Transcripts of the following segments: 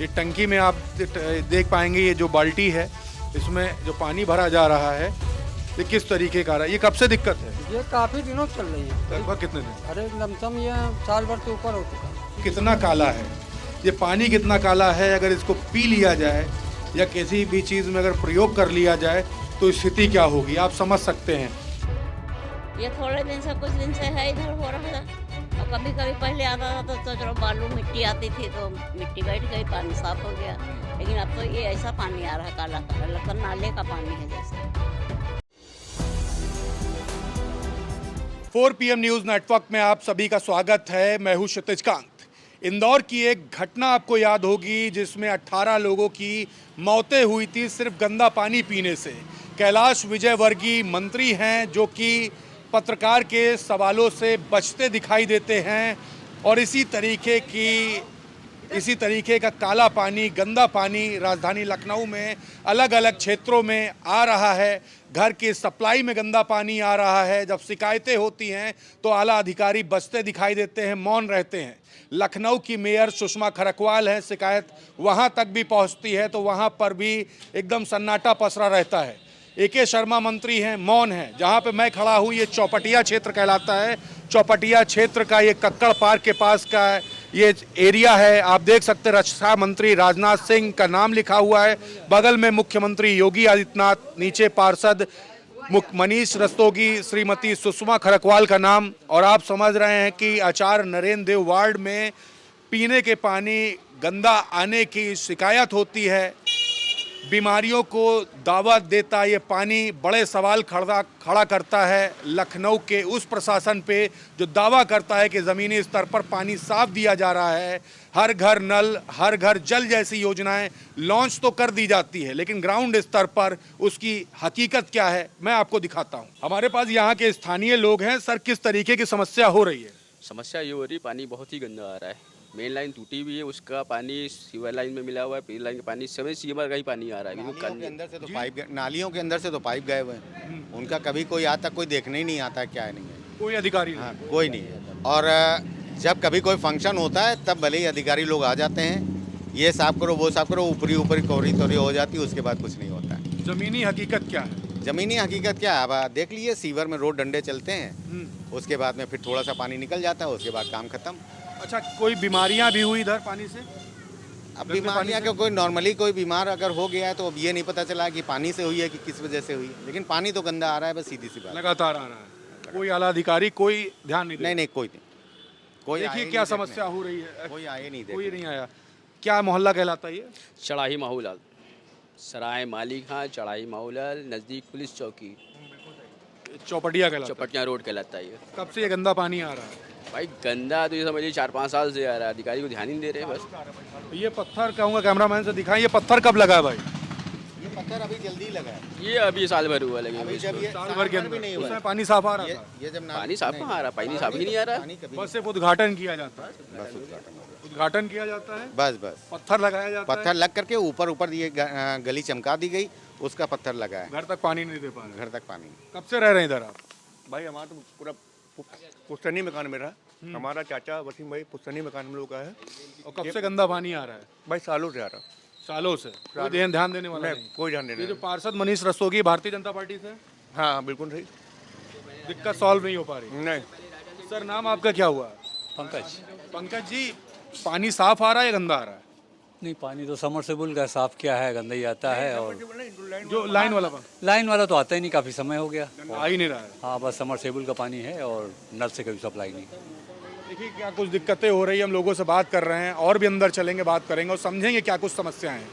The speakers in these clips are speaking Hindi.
ये टंकी में आप देख पाएंगे, ये जो बाल्टी है इसमें जो पानी भरा जा रहा है ये किस तरीके का रहा है, ये कब से दिक्कत है? ये काफी दिनों से चल रही है। लगभग कितने दिन? अरे लमसम ये साल भर से ऊपर हो चुका। कितना काला है ये पानी, कितना काला है? अगर इसको पी लिया जाए या किसी भी चीज़ में अगर प्रयोग कर लिया जाए तो स्थिति क्या होगी, आप समझ सकते हैं। ये थोड़े दिन से, कुछ दिन से है इधर हो रहा है। और कभी कभी पहले आता था तो चलो बालू मिट्टी आती थी तो मिट्टी बैठ गई, पानी साफ हो गया। लेकिन अब तो ये ऐसा पानी आ रहा है काला काला, लगता नाले का पानी है जैसे। 4 PM न्यूज़ नेटवर्क में आप सभी का स्वागत है। मैं हूं क्षितिज कांत। इंदौर की एक घटना आपको याद होगी जिसमें 18 लोगों की मौतें हुई थी सिर्फ गंदा पानी पीने से। कैलाश विजयवर्गीय मंत्री हैं जो कि पत्रकार के सवालों से बचते दिखाई देते हैं और इसी तरीके का काला पानी, गंदा पानी राजधानी लखनऊ में अलग अलग क्षेत्रों में आ रहा है। घर की सप्लाई में गंदा पानी आ रहा है। जब शिकायतें होती हैं तो आला अधिकारी बचते दिखाई देते हैं, मौन रहते हैं। लखनऊ की मेयर सुषमा खरकवाल है, शिकायत वहां तक भी पहुंचती है तो वहां पर भी एकदम सन्नाटा पसरा रहता है। AK शर्मा मंत्री हैं, मौन है। जहां पे मैं खड़ा हूं ये चौपटिया क्षेत्र कहलाता है। चौपटिया क्षेत्र का ये कक्कड़ पार्क के पास का ये एरिया है। आप देख सकते हैं रक्षा मंत्री राजनाथ सिंह का नाम लिखा हुआ है, बगल में मुख्यमंत्री योगी आदित्यनाथ, नीचे पार्षद मनीष रस्तोगी, श्रीमती सुषमा खरकवाल का नाम। और आप समझ रहे हैं कि आचार्य नरेंद्र देव वार्ड में पीने के पानी गंदा आने की शिकायत होती है। बीमारियों को दावत देता ये पानी बड़े सवाल खड़ा करता है लखनऊ के उस प्रशासन पे जो दावा करता है कि ज़मीनी स्तर पर पानी साफ दिया जा रहा है। हर घर नल, हर घर जल जैसी योजनाएं लॉन्च तो कर दी जाती है, लेकिन ग्राउंड स्तर पर उसकी हकीकत क्या है मैं आपको दिखाता हूं। हमारे पास यहाँ के स्थानीय लोग हैं। सर, किस तरीके की समस्या हो रही है? समस्या ये हो रही, पानी बहुत ही गंदा आ रहा है। मेन लाइन टूटी हुई है, उसका पानी सीवर लाइन में मिला हुआ है। पी लाइन का पानी सभी सीवर का ही पानी आ रहा है। नालियों के अंदर से तो नालियों के अंदर से तो पाइप गए हुए हैं। उनका कभी कोई आता, कोई देखने ही नहीं आता क्या है नहीं है। कोई अधिकारी नहीं? हाँ, कोई नहीं है। और जब कभी कोई फंक्शन होता है तब भले ही अधिकारी लोग आ जाते हैं, ये साफ करो वो साफ करो, ऊपरी ऊपरी कोरी तोरी हो जाती है, उसके बाद कुछ नहीं होता है। जमीनी हकीकत क्या है? जमीनी हकीकत क्या है, अब देख लीजिए, सीवर में रोड डंडे चलते हैं, उसके बाद में फिर थोड़ा सा पानी निकल जाता है, उसके बाद काम खत्म। अच्छा, कोई बीमारियां भी हुई इधर पानी से? अब बीमारियाँ का कोई नॉर्मली कोई बीमार अगर हो गया है तो अब ये नहीं पता चला कि पानी से हुई है कि किस वजह से हुई है, लेकिन पानी तो गंदा आ रहा है, बस सीधी सी बात। लगातार आ रहा है। कोई आला अधिकारी कोई ध्यान नहीं नहीं नहीं, कोई नहीं, कोई देखिए क्या समस्या हो रही है। कोई आए नहीं, कोई नहीं आया। क्या मोहल्ला कहलाता है ये? चढ़ाई माहौलाल, सराय माली खां, चढ़ाई माहौलाल, नज़दीक पुलिस चौकी, चौपटिया कहलाता है। चौपटिया रोड कहलाता है ये। कब से ये गंदा पानी आ रहा है? भाई गंदा तो ये समझिए 4-5 साल से आ रहा है। अधिकारी को ध्यान ही नहीं दे रहे बस। ये पत्थर, कहूँगा कैमरामैन से दिखाएं, ये पत्थर कब लगा है भाई? ये पत्थर अभी जल्दी लगा है, ये अभी साल भर हुआ लगे। अभी जब ये साल भर के भी नहीं अंदर हुआ उसमें है। पानी साफ आ रहा था। ये जब पानी साफ कहाँ आ रहा, पानी साफ ही नहीं आ रहा। पानी कभी बस सिर्फ उद्घाटन किया जाता है। बस उद्घाटन हो गया। उद्घाटन किया जाता है, बस पत्थर लगाया जाता पत्थर लग करके ऊपर ये गली चमका दी गई, उसका पत्थर लगा है। है। घर तक पानी नहीं दे पा रहे। घर तक पानी। कब से रह रहे हैं इधर आप? भाई हमारा तो पूरा पुश्तैनी मकान मेरा, हमारा चाचा वसीम भाई पुश्तैनी मकान हम लोग का है। और कब से गंदा पानी आ रहा है? भाई सालों से आ रहा। सालों से कोई ध्यान देने वाला नहीं। कोई ध्यान ये नहीं। जो पार्षद मनीष रस्तोगी भारतीय जनता पार्टी से, हाँ बिल्कुल सही। दिक्कत सॉल्व नहीं हो पा रही। नहीं, सर, नाम आपका क्या हुआ? पंकज। पंकज जी, पानी साफ आ रहा है या गंदा आ रहा है? नहीं, पानी तो समरसेबुल का साफ किया है, गंदा ही आता है। और जो लाइन वाला पानी लाइन वाला तो आता ही नहीं, काफ़ी समय हो गया। आ ही नहीं रहा है। हाँ, बस समरसेबुल का पानी है और नल से कभी सप्लाई नहीं। देखिए क्या कुछ दिक्कतें हो रही है, हम लोगों से बात कर रहे हैं और भी अंदर चलेंगे, बात करेंगे और समझेंगे क्या कुछ समस्याएं हैं।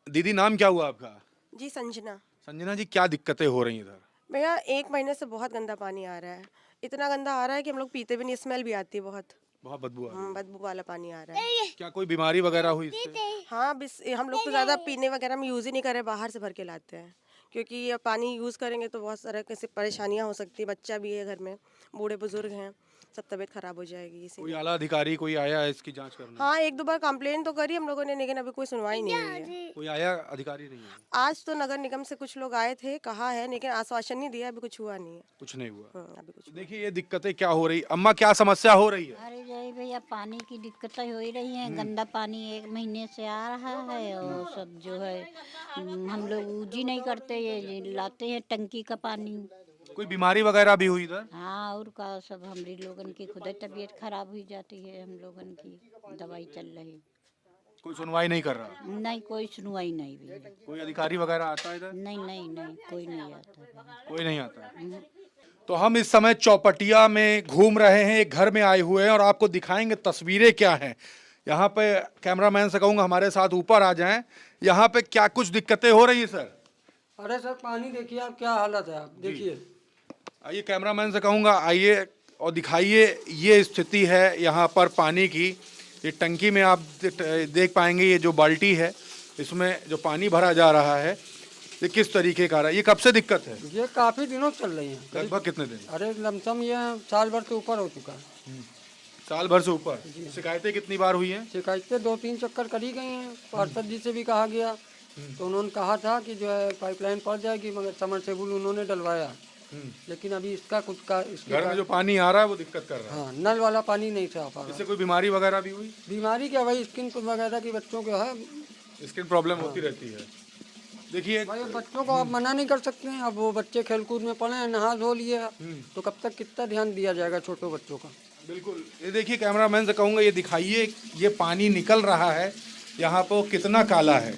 दीदी, नाम क्या हुआ आपका? जी संजना। संजना जी, क्या दिक्कतें हो रही हैं इधर? भैया 1 महीने से बहुत गंदा पानी आ रहा है, इतना गंदा आ रहा है कि हम लोग पीते भी नहीं, स्मेल भी आती है बहुत। बहुत बदबू आ रही है। बदबू वाला पानी आ रहा है। क्या कोई बीमारी वगैरह हुई इससे? हाँ, हम लोग तो ज़्यादा पीने वगैरह में यूज़ ही नहीं करे, बाहर से भर के लाते हैं, क्योंकि ये पानी यूज़ करेंगे तो बहुत सारा कैसे परेशानियाँ हो सकती है। बच्चा भी है घर में, बूढ़े बुजुर्ग हैं, सब तबीयत खराब हो जाएगी इसी। कोई आला अधिकारी कोई आया है इसकी जांच करने? हाँ, एक दो बार कंप्लेन तो करी हम लोगों ने, लेकिन अभी कोई सुनवाई नहीं हुई है। कोई आया अधिकारी नहीं है? आज तो नगर निगम से कुछ लोग आए थे, कहा है, लेकिन आश्वासन नहीं दिया, अभी कुछ हुआ नहीं है। कुछ नहीं हुआ। अभी कुछ। देखिए ये दिक्कतें क्या हो रही, अम्मा क्या समस्या हो रही है? अरे जय भैया, पानी की दिक्कतें हो ही रही हैं। गंदा पानी 1 महीने से आ रहा है और सब जो है हम लोग यूज ही नहीं करते, ये लाते हैं टंकी का पानी। कोई बीमारी वगैरह भी हुई इधर? हाँ, और का सब हमारी लोगन की खुद तबीयत खराब हुई जाती है, हम लोगन की दवाई चल रही। कोई सुनवाई नहीं कर रहा? नहीं, कोई सुनवाई नहीं भी है। कोई अधिकारी वगैरह आता है इधर? नहीं नहीं नहीं, कोई नहीं आता है। कोई नहीं आता है। तो हम इस समय चौपटिया में घूम रहे हैं, एक घर में आए हुए हैं और आपको दिखाएंगे तस्वीरें क्या हैं। यहाँ पे कैमरामैन से कहूँगा हमारे साथ ऊपर आ जाएं। यहाँ पे क्या कुछ दिक्कतें हो रही है सर? अरे सर पानी देखिए आप, क्या हालत है, आप देखिए। आइए कैमरामैन से कहूँगा आइए और दिखाइए, ये स्थिति है यहाँ पर पानी की। ये टंकी में आप देख पाएंगे, ये जो बाल्टी है इसमें जो पानी भरा जा रहा है ये किस तरीके का रहा है। ये कब से दिक्कत है? ये काफी दिनों चल रही है। लगभग कितने दिन? अरे लमसम ये साल भर से ऊपर हो चुका है। साल भर से ऊपर। शिकायतें कितनी बार हुई हैं? शिकायतें 2-3 चक्कर करी गई हैं। पार्षद जी से भी कहा गया, तो उन्होंने कहा था कि जो है पाइपलाइन पड़ जाएगी, मगर समरसेबुल उन्होंने डलवाया, लेकिन अभी इसका कुछ का इसके घर में जो पानी आ रहा है वो दिक्कत कर रहा है। हाँ, नल वाला पानी नहीं से आ पा रहा। इससे कोई बीमारी वगैरह भी हुई? बीमारी क्या भाई, स्किन वगैरह की बच्चों को है। स्किन प्रॉब्लम होती रहती है। देखिए भाई बच्चों को आप मना नहीं कर सकते हैं। अब वो बच्चे खेलकूद में पड़े हैं, नहा धो लिए, तो कब तक कितना ध्यान दिया जाएगा छोटे बच्चों का। बिल्कुल। ये देखिए कैमरामैन से कहूँगा ये दिखाइए, ये पानी निकल रहा है यहाँ पर कितना काला है।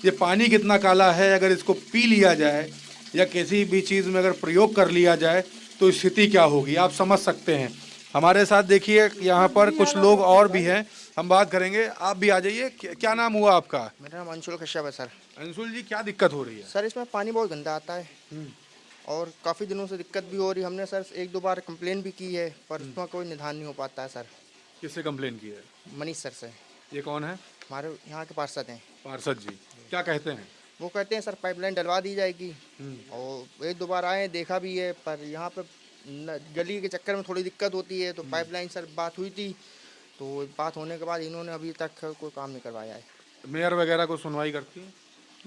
ये पानी कितना काला है, अगर इसको पी लिया जाए या किसी भी चीज़ में अगर प्रयोग कर लिया जाए तो स्थिति क्या होगी आप समझ सकते हैं। हमारे साथ देखिए यहाँ पर कुछ लोग और भी हैं, हम बात करेंगे। आप भी आ जाइए। क्या नाम हुआ आपका? मेरा नाम अंशुल कश्यप है सर। अंशुल जी क्या दिक्कत हो रही है? सर इसमें पानी बहुत गंदा आता है और काफ़ी दिनों से दिक्कत भी हो रही है। हमने सर 1-2 बार कंप्लेन भी की है, पर उसमें कोई निदान नहीं हो पाता है सर। किससे कंप्लेन की है? मनीष सर से। ये कौन है? हमारे यहाँ के पार्षद हैं। पार्षद जी क्या कहते हैं? वो कहते हैं सर पाइपलाइन डलवा दी जाएगी, और 1-2 बार आए, देखा भी है, पर यहाँ पे गली के चक्कर में थोड़ी दिक्कत होती है। तो पाइपलाइन सर बात हुई थी, तो बात होने के बाद इन्होंने अभी तक कोई काम नहीं करवाया है। मेयर वगैरह को सुनवाई करती है?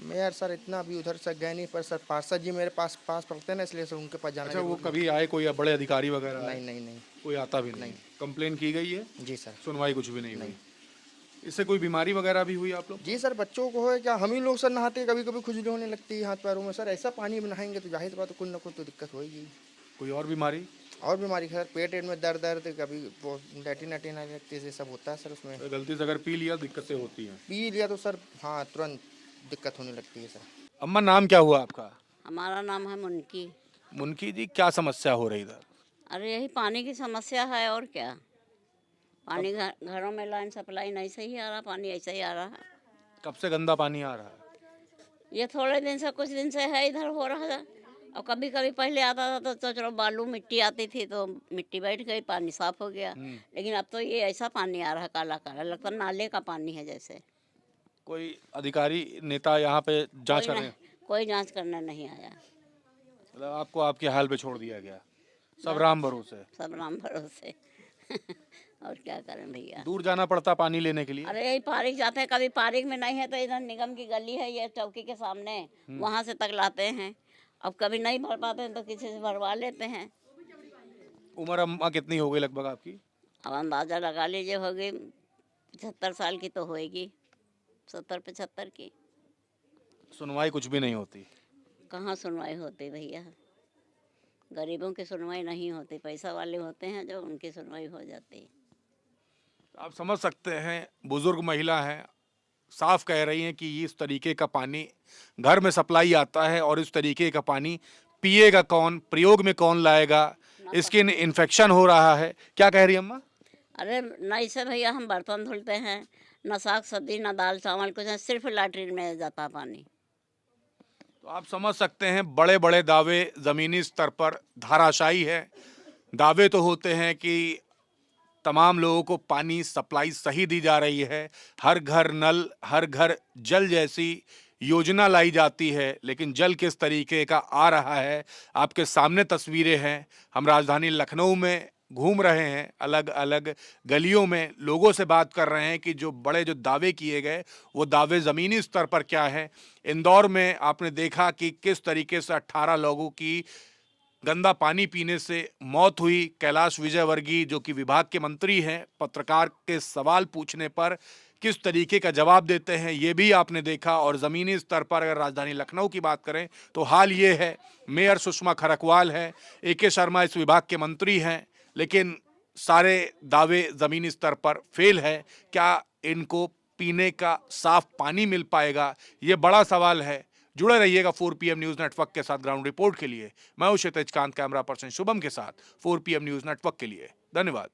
मेयर सर इतना अभी उधर से गए नहीं, पर सर पार्षद जी मेरे पास पड़ते हैं ना, इसलिए सर उनके पास जाना। अच्छा, वो कभी आए कोई बड़े अधिकारी वगैरह? नहीं, कोई आता भी नहीं। कंप्लेन की गई है? जी सर। सुनवाई कुछ भी नहीं हुई। इससे कोई बीमारी वगैरह भी हुई आप लोग? जी सर, बच्चों को है क्या, हम ही लोग सर नहाते, कभी कभी खुजली होने लगती है हाथ पैरों में सर। ऐसा पानी में नहाएंगे तो जाहिर बात है कुछ ना कुछ तो दिक्कत होगी। कोई और बीमारी? और बीमारी सर, पेट में दर्द, कभी वो लैटिन आने लगती है, सब होता है सर उसमें। तो गलती से अगर पी लिया दिक्कतें होती हैं? पी लिया तो सर हाँ, तुरंत दिक्कत होने लगती है सर। अम्मा नाम क्या हुआ आपका? हमारा नाम है मुनकी। मुनकी जी क्या समस्या हो रही इधर? अरे यही पानी की समस्या है, और क्या। पानी घरों में लाइन सप्लाई नहीं सही आ रहा, पानी ऐसा ही आ रहा है। कब से गंदा पानी आ रहा है? ये थोड़े दिन से, कुछ दिन से है इधर हो रहा था। और कभी कभी पहले आता था तो चलो बालू मिट्टी आती थी, तो मिट्टी बैठ गई, पानी साफ हो गया। लेकिन अब तो ये ऐसा पानी आ रहा है, काला काला, लगता नाले का पानी है जैसे। कोई अधिकारी नेता यहाँ पे जांच कर रहे हैं? कोई जांच करने नहीं आया। मतलब आपको आपके हाल पे छोड़ दिया गया? सब राम भरोसे? सब राम भरोसे। और क्या करें भैया। दूर जाना पड़ता पानी लेने के लिए? अरे यही पारिक जाते हैं, कभी पारिक में नहीं है तो इधर निगम की गली है ये चौकी के सामने, वहाँ से तक लाते हैं। अब कभी नहीं भर पाते हैं तो किसी से भरवा लेते हैं। उम्र अम्मा कितनी हो गई लगभग आपकी? अब अंदाजा लगा लीजिए, हो गई 75 साल की तो होएगी, 70-75 की। सुनवाई कुछ भी नहीं होती? कहाँ सुनवाई होती भैया, गरीबों की सुनवाई नहीं होती, पैसा वाले होते हैं जो, उनकी सुनवाई हो जाती। आप समझ सकते हैं, बुजुर्ग महिला हैं, साफ कह रही हैं कि इस तरीके का पानी घर में सप्लाई आता है और इस तरीके का पानी पिएगा कौन, प्रयोग में कौन लाएगा, स्किन इन्फेक्शन हो रहा है। क्या कह रही है अम्मा? अरे नहीं से भैया, हम बर्तन धुलते हैं, न साग सब्जी न दाल चावल कुछ, सिर्फ लैट्रिन में जाता पानी। तो आप समझ सकते हैं, बड़े बड़े दावे ज़मीनी स्तर पर धाराशायी है। दावे तो होते हैं कि तमाम लोगों को पानी सप्लाई सही दी जा रही है, हर घर नल, हर घर जल जैसी योजना लाई जाती है, लेकिन जल किस तरीके का आ रहा है आपके सामने तस्वीरें हैं। हम राजधानी लखनऊ में घूम रहे हैं, अलग अलग गलियों में लोगों से बात कर रहे हैं कि जो दावे किए गए वो दावे ज़मीनी स्तर पर क्या है। इंदौर में आपने देखा कि किस तरीके से 18 लोगों की गंदा पानी पीने से मौत हुई। कैलाश विजयवर्गीय जो कि विभाग के मंत्री हैं, पत्रकार के सवाल पूछने पर किस तरीके का जवाब देते हैं ये भी आपने देखा। और ज़मीनी स्तर पर अगर राजधानी लखनऊ की बात करें तो हाल ये है, मेयर सुषमा खरकवाल है, AK शर्मा इस विभाग के मंत्री हैं, लेकिन सारे दावे ज़मीनी स्तर पर फेल है। क्या इनको पीने का साफ पानी मिल पाएगा, ये बड़ा सवाल है। जुड़े रहिएगा 4 PM न्यूज़ नेटवर्क के साथ ग्राउंड रिपोर्ट के लिए। मैं हूं क्षितिज कांत, कैमरा पर्सन शुभम के साथ 4 PM न्यूज़ नेटवर्क के लिए। धन्यवाद।